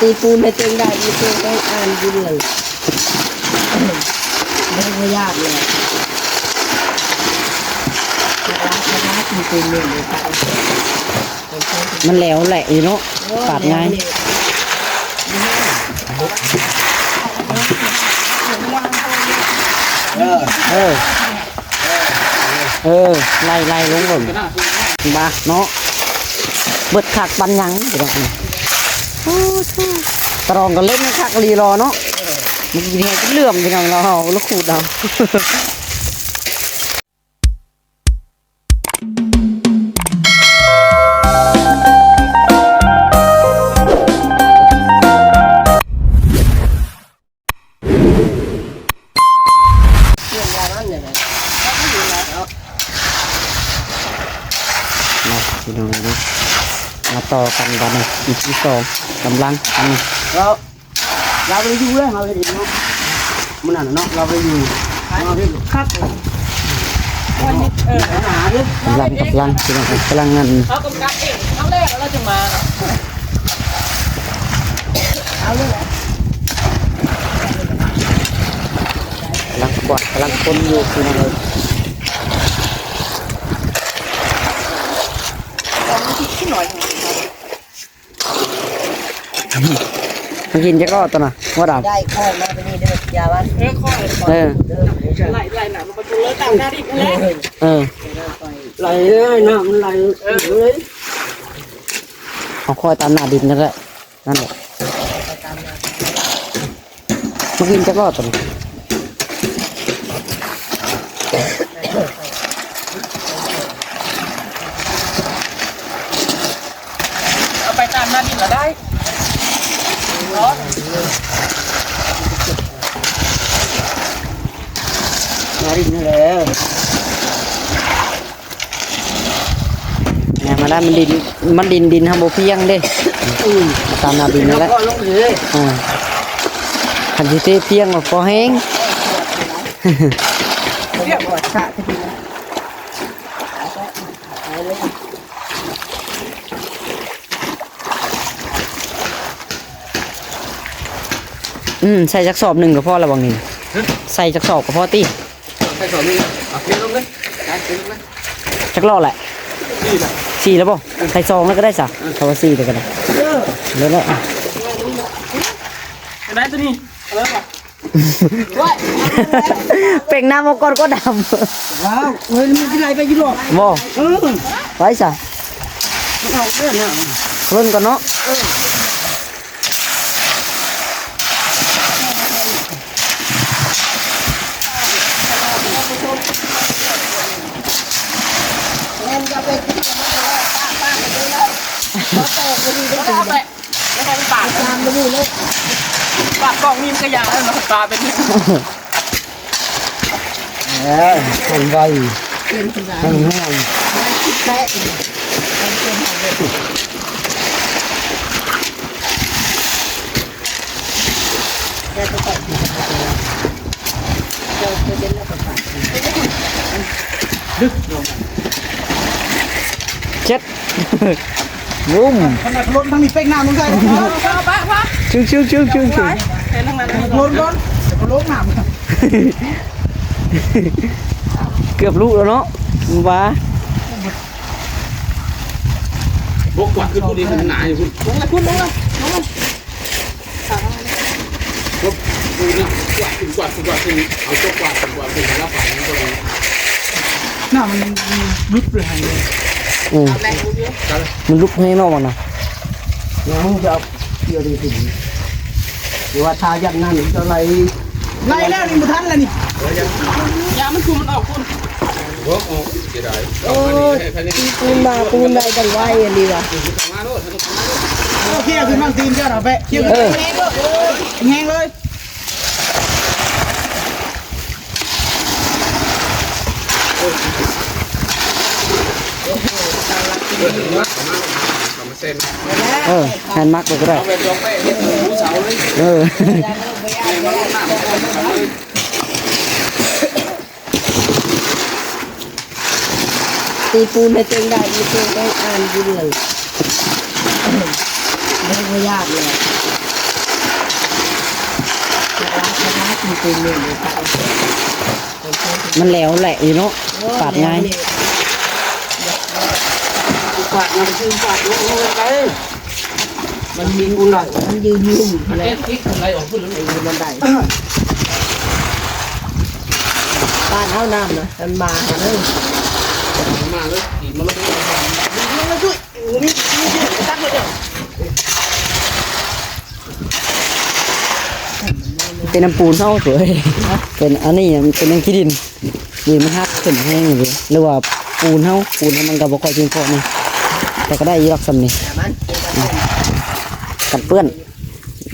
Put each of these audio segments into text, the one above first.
ตีปูนให้ตัวเองได้ไม่ต้องได้อ่านกินเลยไม่ยากเลยรักจริงๆเลยมันแล้วแหละอยู่เนาะปาดง่ายไล่ลงก่อนบ้าเนาะเบิดขักปันยังเดี๋ยวนี้ตรองกันเล่นขักรีรอเนาะมันกินให้เลื่อมไปหน่อยเราแล้วขูดเอาพี่น้องนะมาต่อกันตอนนี้อีพีสองกำลังอันนี้เราไปอยู่เลยเราไปดีเนาะมันนั่นเนาะเราไปอยู่ครับวันนี้หาดิกำลังพี่น้องกำลังนั่นเขากำกับเองครั้งแรกเราจะมาเอาเลยกำลังกวาดกำลังคนอยู่พี่น้องเลยมันกินจะก็ตัวน่ะว่าดำได้ค่อยมาไปนี่เด้อยาวันค่อยไล่หนักมันก็ดูเลยตามหน้าที่กูเลยไหลเลยน้ำมันไหลเลยเอาค่อยตามหน้าดินนั่นแหละนั่นแหละมันกินจะก็ตัวน่ะเอาไปตามหน้าดินก็ได้มาดินนี่แล้วเนี่ยมาได้มันดินทำโบเพียงเด้ตามนาดินนั่นแหละขันที่เตี้ยเพียงก็พอแห้งเรียกว่าชะใส่จักสอบหนึ่งกับพ่อระวังนี่ใส่จักสอบกับพ่อตีใส่สองนี่เอาเทลงเลยได้เทลงเลยจักรอดแหละ4แล้วป่ะใส่ซองแล้วก็ได้สักเขาว่า4เลยก็ได้แล้วได้ตัวนี้แล้วป่ะเป่งน้ำมาก่อนก็ดำว้าวเงินมันที่ไหนไปยุโรปบ่ไปสักเอาเรื่องน่ะเล่นก่อนเนาะปากตามไปดูเลยปากกล่องนี่มันก็ยาวแล้วนะตาเป็นคนไวแห้งเช็ดวุ้มขนาดรถทั้งมีเป้งน้ำลงใส่ชึ่งเห็นทั้งนั้นรถรถน้ำเกือบลูกแล้วเนาะว้าบกกว่าคือพูดดีขนาดอยู่คุณลงเลยบกดูนะกวาดเอาตัวกวาดแล้วฝ่ายนั้นก็ดีน้ำมันลุกเลยมันลุกให้นอกมันนะน้ำจะเกี่ยวดีถึงหรือว่าทายันนั่นจะไล่แล้วนี่มันทันแล้วนี่ยามันคือมันออกคุณโอ้เสียดายโอ้ปูนได้ดังไว้อันนี้วะเขี่ยขึ้นบางทีมเจ้าหน่อยไปเขี่ยขึ้นแห้งเลยหันมักก็ได้ตีปูนให้ตัวเองได้ไม่ต้องได้อ่านกินเลยไม่ยากเลย มันแล้วแหละอยู่เนาะปาดง่าย ปาดมันคือปาดลงไปมันยิงกูหน่อยมันยืนยุ่งอะไรคิดอะไรออกพูดเรื่องมันได้บ้านเฮาน้ำนะมันมาเลยมาเลยขี่มาเลยมาช่วยมีตั้งเลยเดี๋ยว เป็นน้ำปูนเท่าสวยเป็นอันนี้เป็นน้ำขี้ดินนี่มันฮักขึ้นแห้งเลยหรือว่าปูนมันก็บ่ค่อยเพียงพอนี่แต่ก็ได้ยีรักสำนี่กันเปื้อน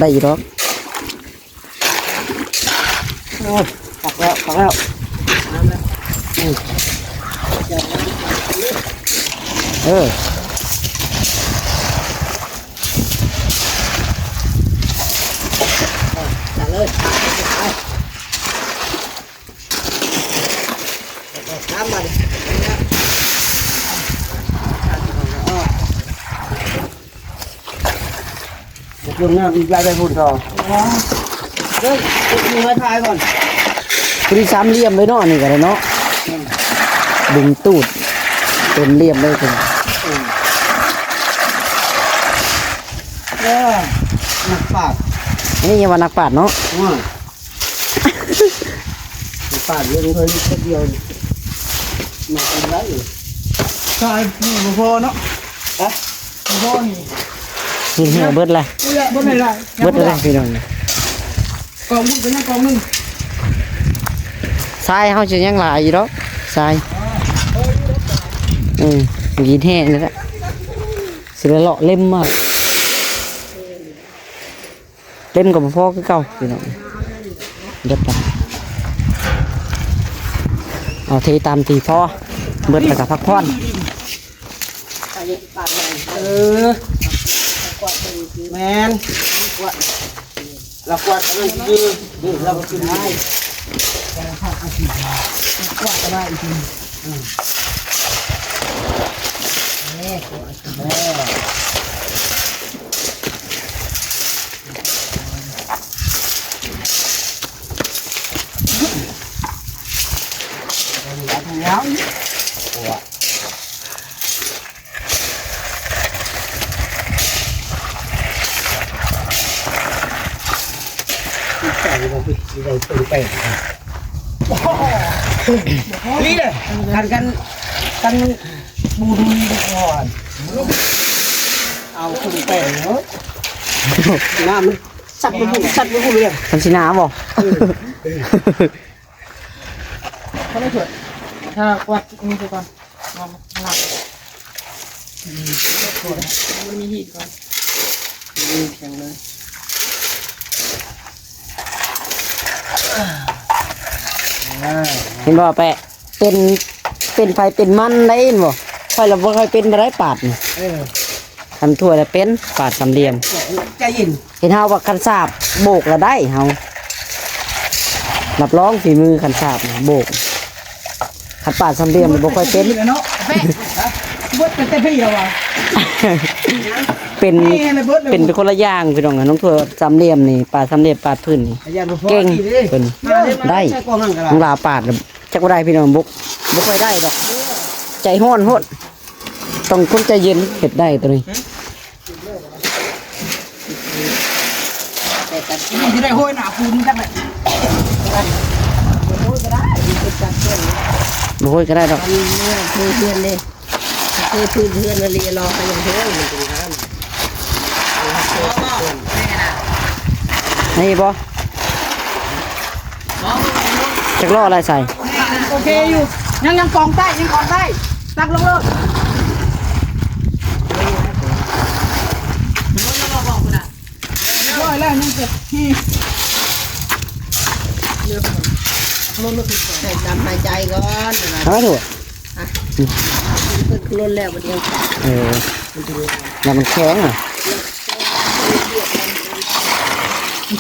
ได้ยีรักโอ้ยปักแล้วเลยน้ำมันลงหน้าอีกลายไปพูดต่อ เฮ้ยมีไว้ทายก่อน พอดีสามเหลี่ยมเลยเนาะนี่ก็ได้เนาะดึงตูดเป็นเหลี่ยมเลยคุณ หนักปาก นี่ยังว่านักปราชญ์เนาะ ว่าปาดเรื่องเพิ่นแค่เดียวมาเป็นไรอยู่ใช่นี่บ่พอเนาะฮะบ่พอนี่ นี่เหี้ยเบิดเลย บ่ได้ไร เบิดเลยพี่น้อง กองมึงเป็นยังกองนึง ทรายเขาจะยังหลายอยู่เนาะทรายกินแห้งเลยแหละสิละเลาะเล่มมากเล่มกับพ่อคือเก่าพี่น้องเบิดไปเอาเทตามตีพ่อเบิดไปกับพักผ่อน แมนเรากวาดอะไรคือนี่เราก็ขึ้นได้กวาดอะไรอีกทีนี่เลยกันบูดูก่อนเอาขึ้นไปเนาะน้ำมันสัตว์ไม่พูดเลย ทำสิน้ำบ่ เขาไม่ช่วยถ้ากวาดมือไปก่อนมองหลับมันมีหีดก่อนมีเพียงเลย เห็นบ่แปะเป็นไฟเป็นมันได้เห็นบ่ไฟเราบ่ค่อยเป็นบ่ได้ปาดนี่ทำทั่วแล้วเป็นปาดสามเหลี่ยม ใจเย็น เห็นเฮาว่าคันสาบโบกแล้วได้เฮารับรองฝีมือคันสาบโบกคันปาดสามเหลี่ยมบ่ค่อยเป็น เนาะแม่บดกันแต่พี่เราอ่ะ เป็นคนละอย่างพี่น้องน้องทั่วสามเหลี่ยมนี่ปาดสามเหลี่ยมปาดพื้นนี่เก่งเพิ่นได้น้องลาปาดจักบ่ได้พี่น้องบ่ค่อยได้ดอกใจร้อนโพดต้องคนใจเย็นเฮ็ดได้ตัวนี้ นี่จะได้ห้อยหนาปูนจังเลย บ่ค่อยก็ได้ดอก เพื่อนเลยเพื่อนมาเรียนรอไปยังเพื่อนมันเป็นน้ำ นี่บ่จักล้ออะไรใส่ โอเคอยู่ยังกองใต้ตักลงเลยร้อยแล้วยังเก็บที่ให้จำหายใจก่อน ทำไมถูก ล้นแล้วมันยัง แล้วมันแข็งอ่ะ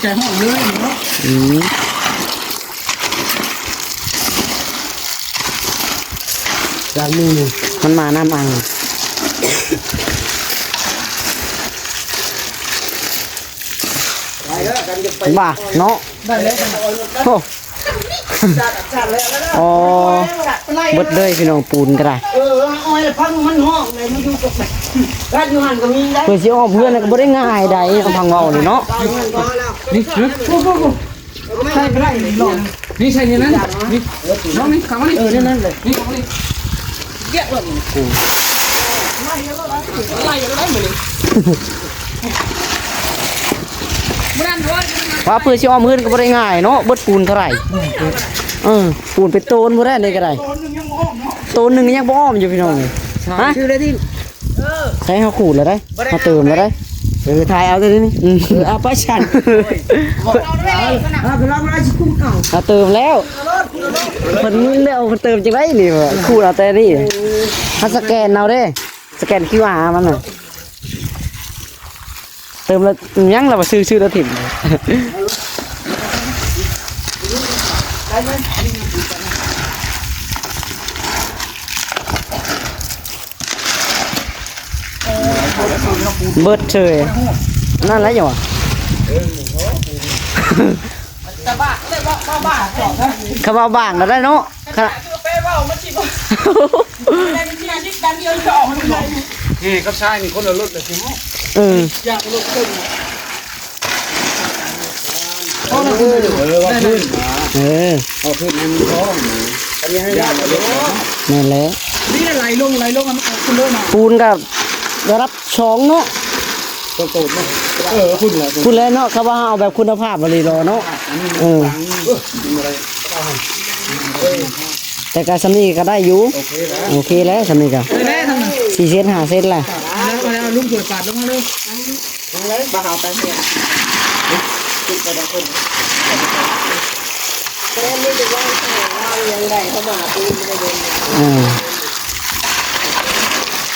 ใจห้องเลยเนาะ ด้านนี้มันมาน้ำอังบ้าเนาะ ได้เลย โอ้อ๋อเบิดเลยพี่น้องปูนก็ได้ อ้อยพังมันห้องเลยมันอยู่ตรงไหนร้านอยู่หันก็มีได้ เพื่อสิอ้อมเพื่อนก็บ่ได้ง่ายใดเอาพังเว้านี่เนาะ นี่นะ ใช่ไม่ได้เลยหลอน นี่ใช่นี่นั่นนี่น้องนี่ขังมานี่ นั่นเลย นี่ขังมานี่เยอะเลยไล่ยังไล่เหมือนมันนั่นด้วย ว่าเพื่อสิอ้อมเพื่อนก็บ่ได้ง่ายเนาะเบิดปูนเท่าไหร่ปูนเป็นโตนบ่ได้เลยก็ได้โตนนึงยังบ่อ้อมอยู่พี่น้องฮะ ชื่ออะไรที่ ใช้เฮาขูดแล้วได้เฮาเติมแล้วได้ ถ่ายเอาตัวนี้เอาไปฉันเอาไปลองราชคุ้มเอา เฮาเติมแล้วเพิ่นแล้วเพิ่นเติมจังได๋นี่วะขูดเอาแต่นี่เฮาสแกนเอาเด้สแกน QR มันน่ะเติมแล้วยังเราซื้อแล้วถิ่มเบิดเฉยนั่นแหละอยู่วะ แต่บ้าเลยบ้าบ้าสองนะ เขาเอาบ้างก็ได้เนาะค่ะ คือเป้ว่ามันจีบแต่ที่นั่นที่ดันเดียวจะออกมาเลย นี่ก็ใช่นี่คนละรถแต่สิมั้ง อยากลงขึ้น ว่าพื้นมา เอา พื้นมันท้องอันนี้ให้ยากเลย นั่นแหละ นี่ไหลลงมันคุณเลยนะ ปูนกับได้รับช่องเนาะ ตัวโตมั้งคุณเหรอ พูดแล้วเนาะเขาว่าเอาแบบคุณภาพบริโลเนาะแต่การสำนีก็ได้อยู่โอเคแล้วสำนีก็ ได้ทำไม 4 เซน5 เซนแหละ แล้วลุงเกิดปาดลงมาเลยเลยบ้าเอาไปเนี่ยแต่ไม่ได้ว่าเราอย่างไรเขามาปูไม่ได้เดิน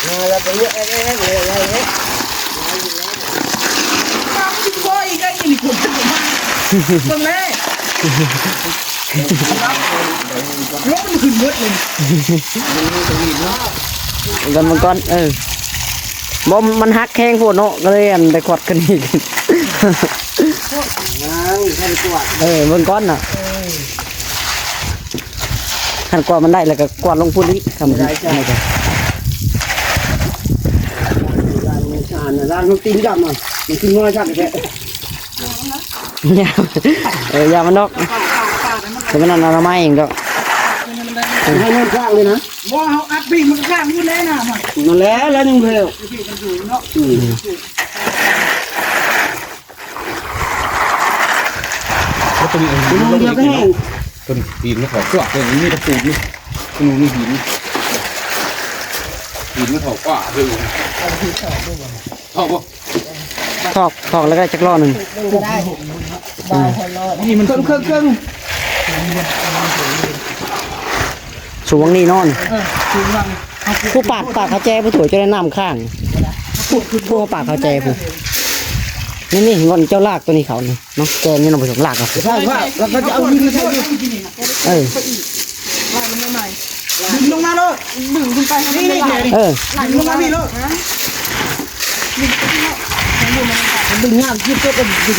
มาแล้วไปเยอะอะไรเนี่ยพ่ออีกก็ยินดีคุณตรงนี้รถมันขึ้นเยอะเลย กันมันก้อนบ่มันหักแข้งโพดเนาะก็เลยอันไปกดกันอีกมันก้อนน่ะขันกว่ามันได้แล้วก็กวาดลงพูดนี้ทำได้ใช่ไหมจ๊ะร้านมันตีนจับมันตีนน้อยจับแค่ ยามันนอกแต่มันเอาไม้เองก็ ให้มันข้างเลยนะว่าเขาอัดปีมันข้างอยู่แล้วนะมันแล้วยังเพลวตัวนี้ มันเดียวกัน ต้นปีนไม่ถอดตัวตัวนี้มีตะปูนี่ตรงนี้หินไม่ถอดกว่าเลยถอดป่ะ ถอกแล้วก็จักรอหนึ่ง นี่มันเครื่อง สูงนี่นอนผู้ปาดเขาแจ้ผู้ถั่วจะได้น้ำข้างผู้ปาดเขาแจ้ผู้นี่งอนเจ้าลากตัวนี้เขาเนี่ยเนาะแกนี่เราผสมลากกับ ใช่ว่าเราก็จะเอาดินใส่ดึงลงมาเลยดึงขึ้นไปนี่ดึงลงมาพี่เลยดึงงานที่ตัวก็ดึง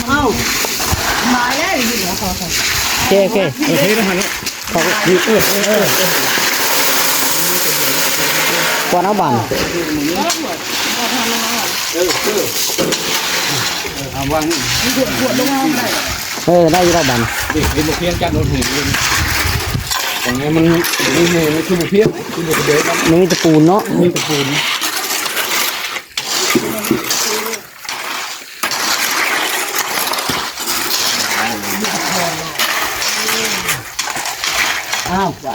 เอ้ามาแล้วดิเหรอขอโอเคแล้วฮะ ขอบคุณกวนเอาบัน เอาวาง ขวดลงมาได้ ได้ยี่เราบัน เด็กเป็นเพี้ยนการโดนหินเลยอย่างเงี้ยมันนี่เมันคือเพี้ยนคือเด็ก นี่มีตะปูนเนาะ มีตะปูน อ้าวไป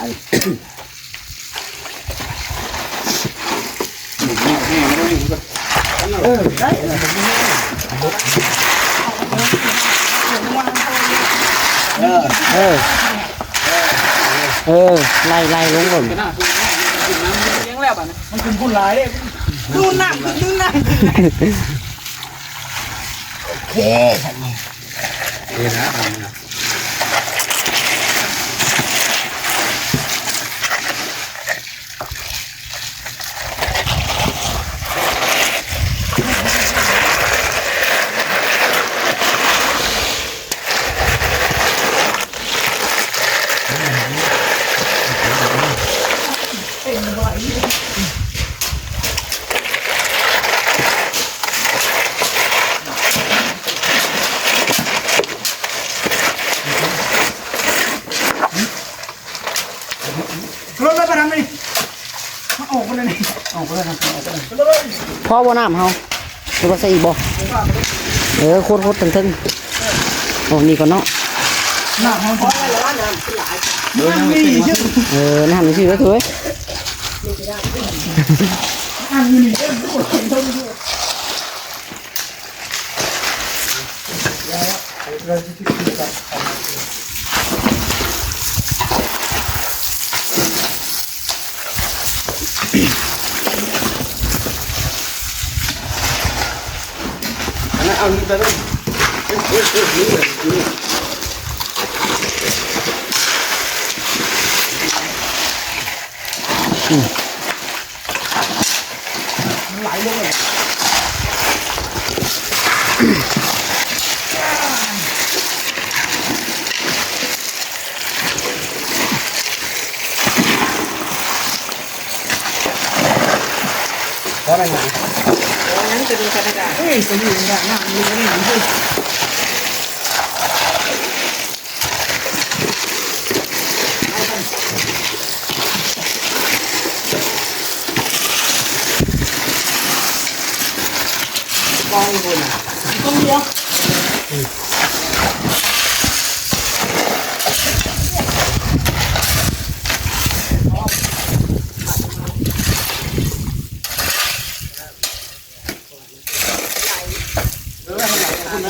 ไล่ลงก่อน เลี้ยงแล้วป่ะนะมันเป็นผู้ร้ายเลยดูหนักดูหนักโอเคนี่นะ รถไปทำนี่ออกมาเลยนี่ออกมาเลยครับออกมาเลย พ่อบ่น้ำเฮาตัวใส่อีกบ่โคตรตึงๆโอ้นี่ก่อนเนาะ น้ำมันพอแล้วน้ำหลายมันมีเยอะ น้ำนี่สิแล้วถอย อันนี้เยอะทุกคนต้องดูเราจะคิดกันเอานี่ไปเลยไหลลงเลยอะไรนะนั้นจะดูกันได้เฮ้ยจะอยู่ได้นะมีอะไรหนังด้วยกองบนกองเดียว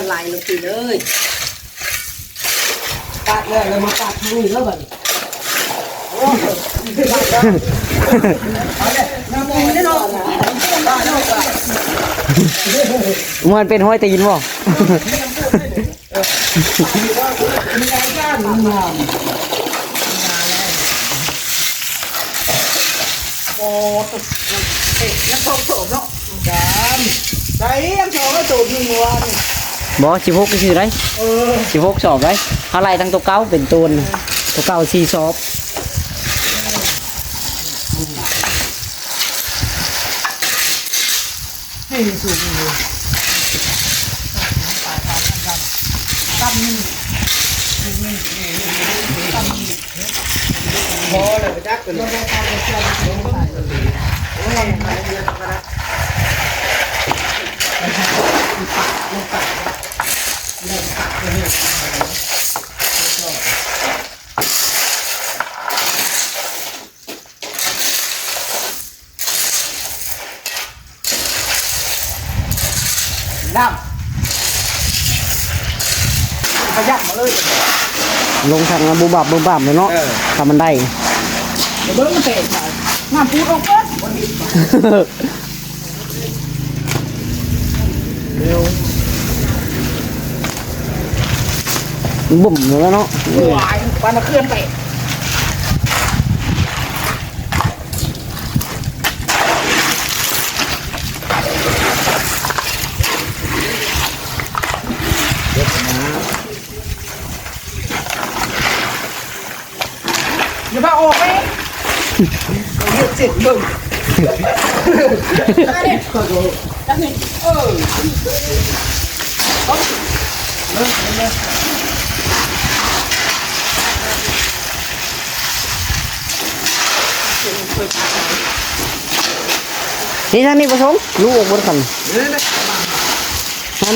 ไหลลงไปเลยปาดเลยแล้วมาปาดทางนี้แล้วแบบโอ้ยเอาเลยน้ำมันไม่นอนได้นอนกัน มันเป็นห้อยตีนบ่ มีอะไรบ้างงามโอ้ตุ๊กเอ๊ะยังโสดเนาะกันใจยังโสดก็โสดอยู่เมื่อวาน บ่16ก็คือไร16สอบไรเท่าไรทั้งตัวเก้าเป็นตัวเก้า4สอบ ให้สูงอยู่ตั้มพอเลยจักเป็นแล้วก็ทำเป็นเชือกลงไปโอ้ยมาเรียนกันนะน้ำขยับมาเลย ลงทางบูบับเลยเนาะทำมันได้ เดี๋ยวเบิ้งมันเตะไปน้ำปูดออกเบิ้งวันนี้เร็ว บุ่มแล้วเนาะ วายปานเคลื่อนเตะอย่าพาออกไปเลือกเจ็ดเบิ้งนี่ขอดูจังนี่นี่ท่านนี่ประสงค์ลูกออกบนขัน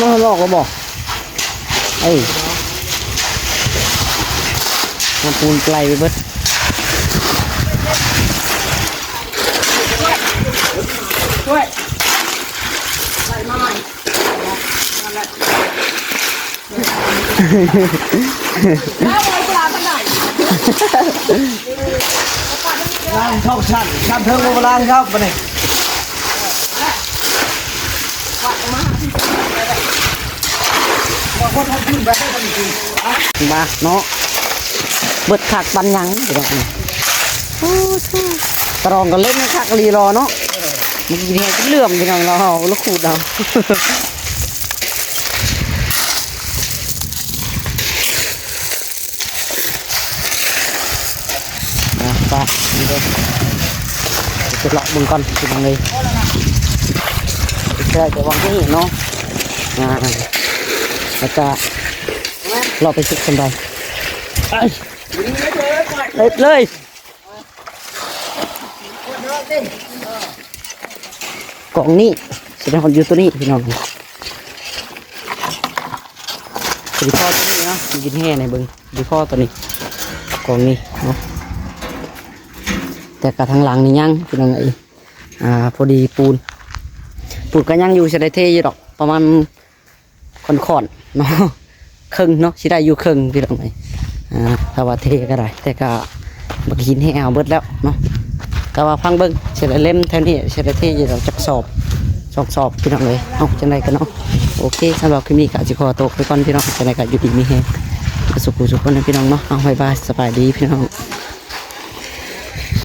น้องหลอกก็บอกมาปูนไกลไปเบิดช่วยใส่มาหน่อยนั่นแหละแล้วไอ้ปลาตั้งไหนล่างช่องชั้นชั้นเทิงโบราณครับมาเนี่ยว่าคนทำขึ้นไปได้ทำจริง มาเนาะเบิดขักปันยังเดี๋ยวนี้ตรองกันเล่นขักรีรอเนาะมันกินแห้งเลื่อมไปหน่อยเราลูกขูดเอาไปนี่เด้อ จะเลาะเบิ่งก่อนพี่น้องเลยจะวางที่เนาะแล้วก็เราไปซึกกันไปเลยกล่องนี้แสดงว่าอยู่ตัวนี้พี่น้องดีข้อตัวนี้เนาะกินแห่ในเบิ้งดีข้อตัวนี้กล่องนี้เนาะแต่กระทางหลังนี่ยังพี่น้องไอ้พอดีปูนก็ยังอยู่ใช้ได้เทอยู่ดอกประมาณค่อนๆเนาะครึ่งเนาะสิได้อยู่ครึ่งพี่น้องไอ้ถ้าว่าเทก็ได้แต่ก็บักหินให้เอาเบิดแล้วเนาะแต่ว่าพังเบิ้งเสร็จเล่มแทนที่เสร็จเทอยู่ดอกจักสอบพี่น้องเลยเอาจังไรกันเนาะโอเคสำหรับคลิปนี้ก็จะขอตัวไปก่อนพี่น้องจังไรก็อยู่ดีมีแฮงสุขคนนะพี่น้องเนาะเอาไว้บายสบายดีพี่น้อง